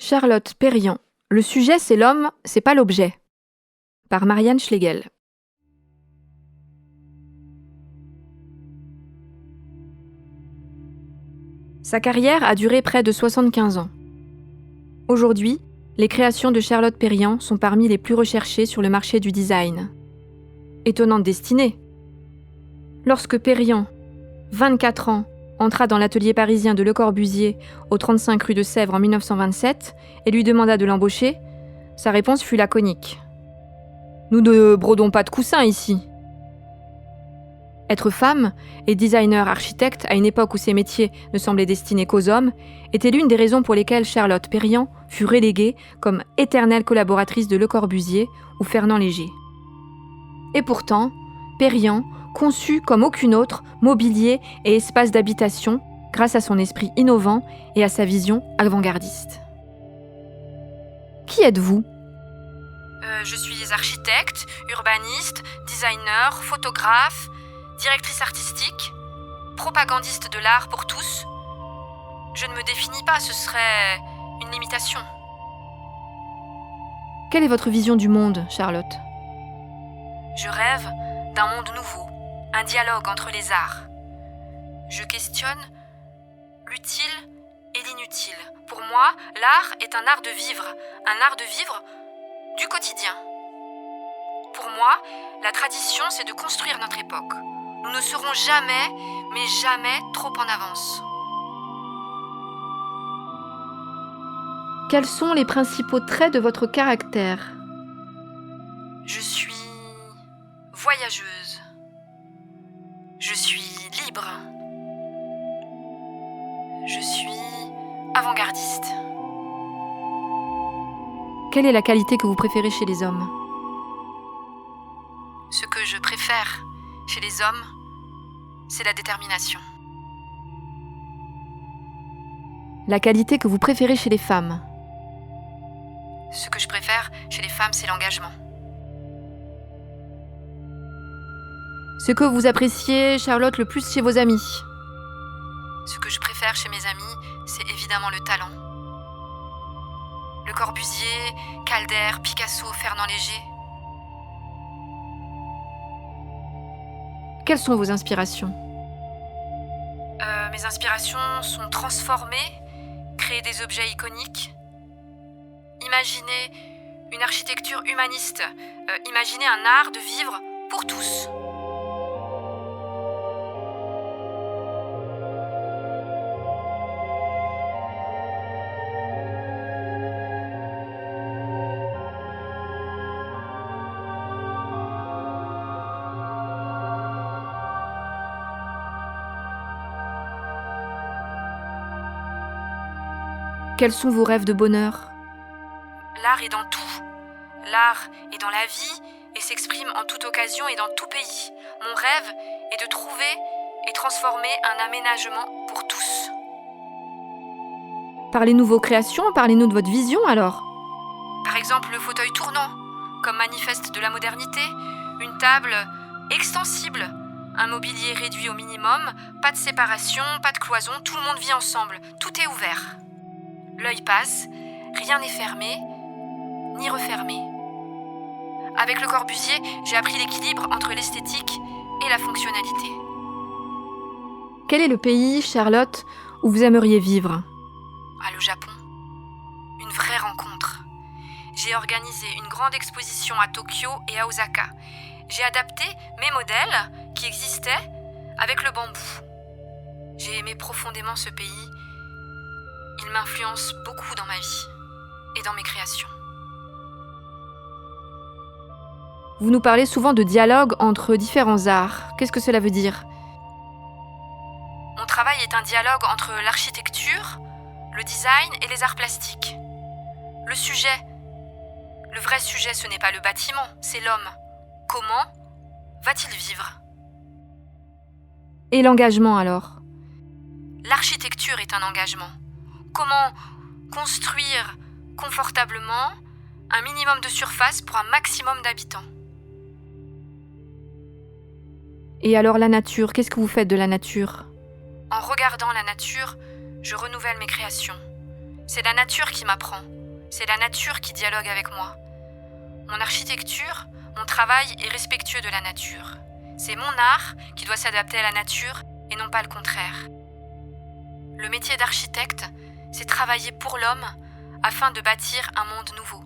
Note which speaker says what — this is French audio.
Speaker 1: Charlotte Perriand. Le sujet, c'est l'homme, c'est pas l'objet. Par Marianne Schlegel. Sa carrière a duré près de 75 ans. Aujourd'hui, les créations de Charlotte Perriand sont parmi les plus recherchées sur le marché du design. Étonnante destinée. Lorsque Perriand, 24 ans, entra dans l'atelier parisien de Le Corbusier, au 35 rue de Sèvres en 1927, et lui demanda de l'embaucher, sa réponse fut laconique. « Nous ne brodons pas de coussins ici. » Être femme et designer architecte à une époque où ces métiers ne semblaient destinés qu'aux hommes était l'une des raisons pour lesquelles Charlotte Perriand fut reléguée comme éternelle collaboratrice de Le Corbusier ou Fernand Léger. Et pourtant, Perriand conçut comme aucune autre mobilier et espace d'habitation grâce à son esprit innovant et à sa vision avant-gardiste. Qui êtes-vous ? Je suis architecte, urbaniste, designer, photographe, directrice artistique, propagandiste de l'art pour tous. Je ne me définis pas, ce serait une limitation. Quelle est votre vision du monde, Charlotte ? Je rêve d'un monde nouveau, un dialogue entre les arts. Je questionne l'utile et l'inutile. Pour moi, l'art est un art de vivre du quotidien. Pour moi, la tradition, c'est de construire notre époque. Nous ne serons jamais, mais jamais trop en avance. Quels sont les principaux traits de votre caractère ? Je suis voyageuse. Je suis libre. Je suis avant-gardiste. Quelle est la qualité que vous préférez chez les hommes ? Ce que je préfère chez les hommes, c'est la détermination. La qualité que vous préférez chez les femmes ? Ce que je préfère chez les femmes, c'est l'engagement. Ce que vous appréciez, Charlotte, le plus chez vos amis ? Ce que je préfère chez mes amis, c'est évidemment le talent. Le Corbusier, Calder, Picasso, Fernand Léger. Quelles sont vos inspirations ? Mes inspirations sont transformer, créer des objets iconiques, imaginer une architecture humaniste, imaginer un art de vivre pour tous. Quels sont vos rêves de bonheur ? L'art est dans tout. L'art est dans la vie et s'exprime en toute occasion et dans tout pays. Mon rêve est de trouver et transformer un aménagement pour tous. Parlez-nous de vos créations, parlez-nous de votre vision alors. Par exemple, le fauteuil tournant, comme manifeste de la modernité, une table extensible, un mobilier réduit au minimum, pas de séparation, pas de cloison, tout le monde vit ensemble, tout est ouvert. L'œil passe, rien n'est fermé, ni refermé. Avec Le Corbusier, j'ai appris l'équilibre entre l'esthétique et la fonctionnalité. Quel est le pays, Charlotte, où vous aimeriez vivre ? Le Japon. Une vraie rencontre. J'ai organisé une grande exposition à Tokyo et à Osaka. J'ai adapté mes modèles qui existaient avec le bambou. J'ai aimé profondément ce pays. Il m'influence beaucoup dans ma vie et dans mes créations. Vous nous parlez souvent de dialogue entre différents arts. Qu'est-ce que cela veut dire ? Mon travail est un dialogue entre l'architecture, le design et les arts plastiques. Le vrai sujet, ce n'est pas le bâtiment, c'est l'homme. Comment va-t-il vivre ? Et l'engagement alors ? L'architecture est un engagement. Comment construire confortablement un minimum de surface pour un maximum d'habitants. Et alors la nature, qu'est-ce que vous faites de la nature ? En regardant la nature, je renouvelle mes créations. C'est la nature qui m'apprend. C'est la nature qui dialogue avec moi. Mon architecture, mon travail est respectueux de la nature. C'est mon art qui doit s'adapter à la nature et non pas le contraire. Le métier d'architecte, c'est travailler pour l'homme afin de bâtir un monde nouveau.